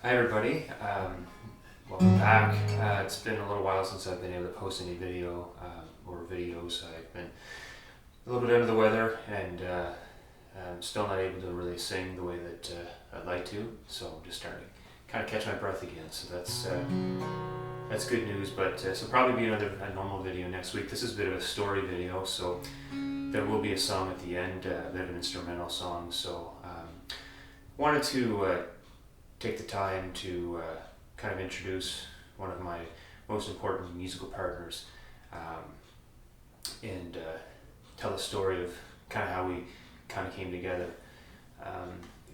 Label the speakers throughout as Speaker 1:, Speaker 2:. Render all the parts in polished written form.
Speaker 1: Hi everybody, welcome back. It's been a little while since I've been able to post any video or videos. I've been a little bit under the weather and I'm still not able to really sing the way that I'd like to, so I'm just starting to kind of catch my breath again. So that's good news, but so probably be a normal video next week. This is a bit of a story video, so there will be a song at the end, a bit of an instrumental song. So wanted to take the time to kind of introduce one of my most important musical partners and tell the story of kind of how we kind of came together.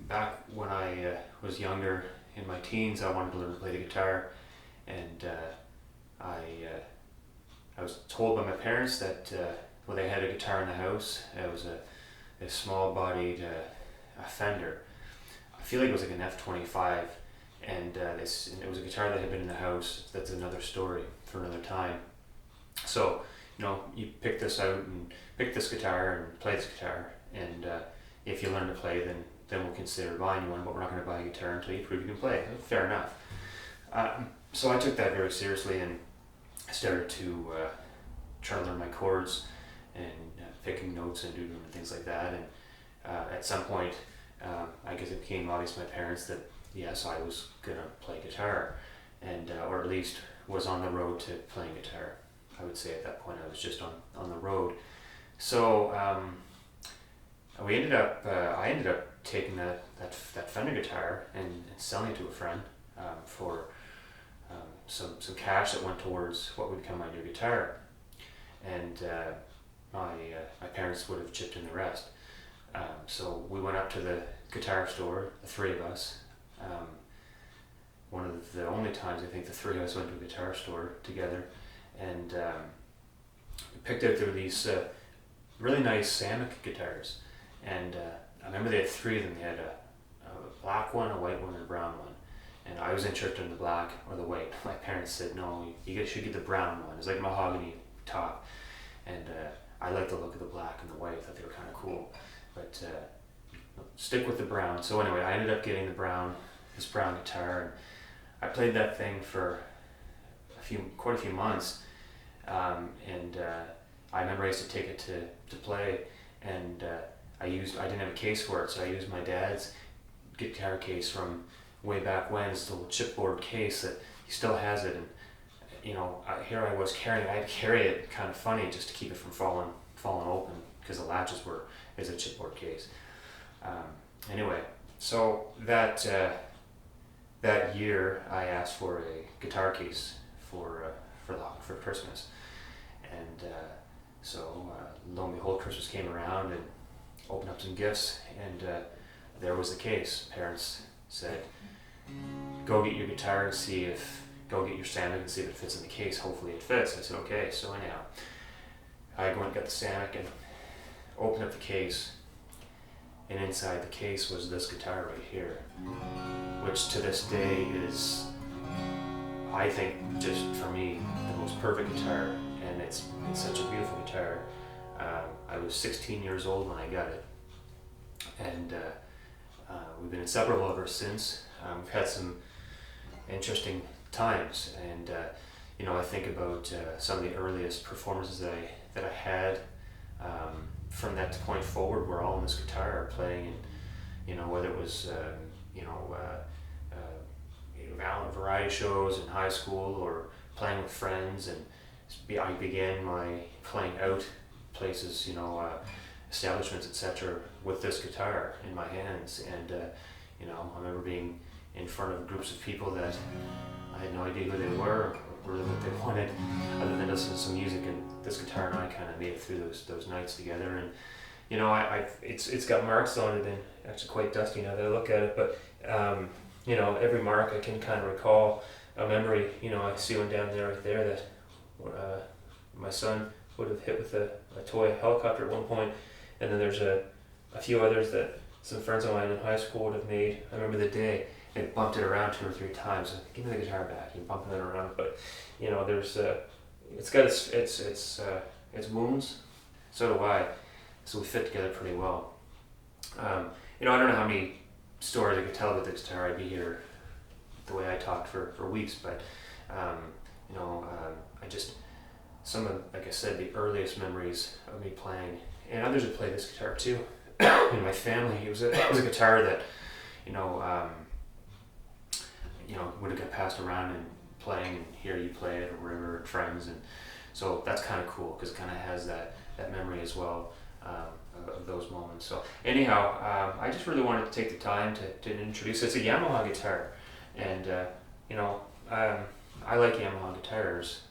Speaker 1: Back when I was younger, in my teens, I wanted to learn to play the guitar, and I was told by my parents that well, they had a guitar in the house. It was a small-bodied Fender. I feel like it was like an F25, and it was a guitar that had been in the house. That's another story for another time. So, you pick this out and pick this guitar and play this guitar, and if you learn to play, then we'll consider buying you one, but we're not going to buy a guitar until you prove you can play. Fair enough. So I took that very seriously and started to try to learn my chords and picking notes and doing things like that. And at some point, I guess it became obvious to my parents that yes, I was gonna play guitar, and or at least was on the road to playing guitar. I would say at that point I was just on the road. So I ended up taking that Fender guitar and selling it to a friend for some cash that went towards what would become my new guitar, and my parents would have chipped in the rest. So we went up to the guitar store, the three of us. One of the only times I think the three of us went to a guitar store together, and we picked out there were these really nice Samick guitars, and I remember they had three of them. They had a black one, a white one, and a brown one, and I was interested in the black or the white. My parents said, no, you should get the brown one. It's like mahogany top, and I liked the look of the black and the white. I thought they were kind of cool, but stick with the brown. So anyway, I ended up getting this brown guitar, and I played that thing for quite a few months, and I remember I used to take it to play, and I didn't have a case for it, so I used my dad's guitar case from way back when. It's the little chipboard case that he still has it, and here I was carrying. I had to carry it kind of funny just to keep it from falling open because the latches is a chipboard case. Anyway, so that year I asked for a guitar case for Christmas, and so lo and behold, Christmas came around and opened up some gifts, and there was the case. Parents said, "Go get your guitar and go get your Samick and see if it fits in the case. Hopefully it fits." I said, "Okay." So anyhow, I went and got the Samick and opened up the case. And inside the case was this guitar right here, which to this day is, I think, just for me, the most perfect guitar, and it's such a beautiful guitar. I was 16 years old when I got it, and we've been inseparable ever since. We've had some interesting times, and I think about some of the earliest performances that I had. From that point forward, we're all on this guitar playing, and whether it was variety shows in high school or playing with friends, and I began my playing out places, establishments, etc., with this guitar in my hands, and I remember being in front of groups of people that I had no idea who they were or really what they wanted, other than listening to some music, and this guitar and I kind of made it through those nights together. And it's got marks on it, and actually quite dusty now that I look at it, but every mark I can kind of recall a memory. I see one down there right there that my son would have hit with a toy helicopter at one point, and then there's a few others that some friends of mine in high school would have made. I remember the day and bumped it around 2 or 3 times. Give me the guitar back. And bumping it around, but there's it's got its wounds. So do I. So we fit together pretty well. I don't know how many stories I could tell about the guitar. I'd be here the way I talked for weeks, but I just, some of, like I said, the earliest memories of me playing, and others have played this guitar too. In my family, it was a guitar that, would have got passed around and playing, and here you play it, or wherever, friends, and so that's kind of cool because it kind of has that memory as well of those moments. So anyhow, I just really wanted to take the time to introduce it. It's a Yamaha guitar, and I like Yamaha guitars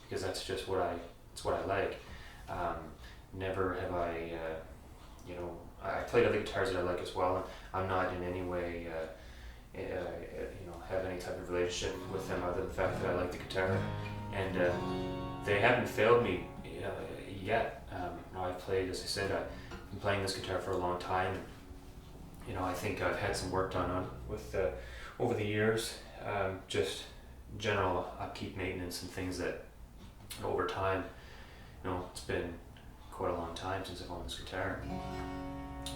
Speaker 1: because that's just what I like. Never have I played other guitars that I like as well, and I'm not in any way have any type of relationship with them other than the fact that I like the guitar, and they haven't failed me yet. I've played, as I said, I've been playing this guitar for a long time, and I think I've had some work done on with over the years, just general upkeep, maintenance, and things that over time, it's been quite a long time since I've owned this guitar,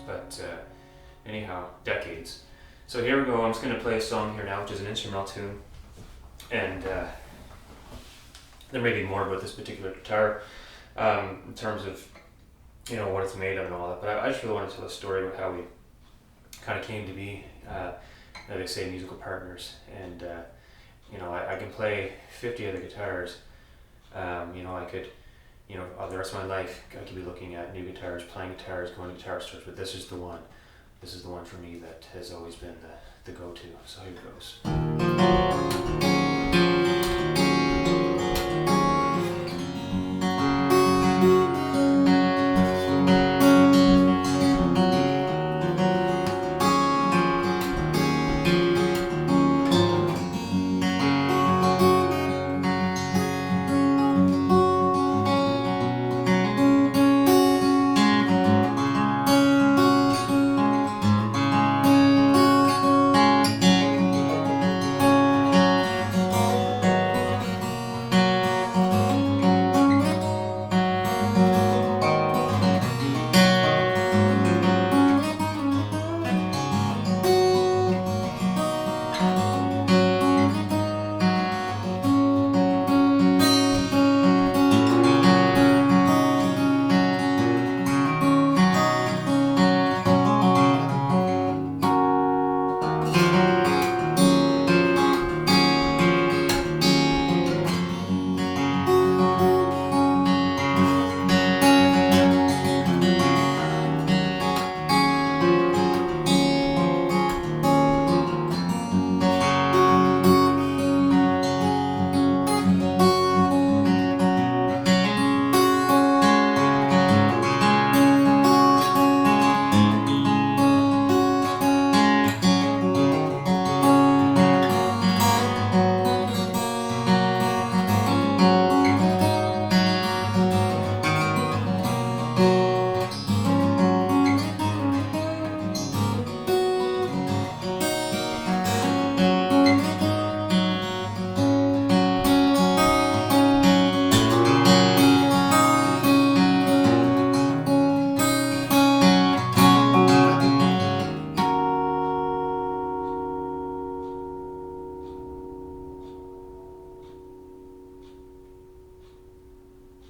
Speaker 1: but anyhow, decades. So here we go. I'm just going to play a song here now, which is an instrumental tune, and there may be more about this particular guitar in terms of what it's made of and all that, but I just really want to tell a story about how we kind of came to be, they say, musical partners, and I can play 50 other guitars. I could, the rest of my life I could be looking at new guitars, playing guitars, going to guitar stores, but this is the one. This is the one for me that has always been the go-to. So here it goes.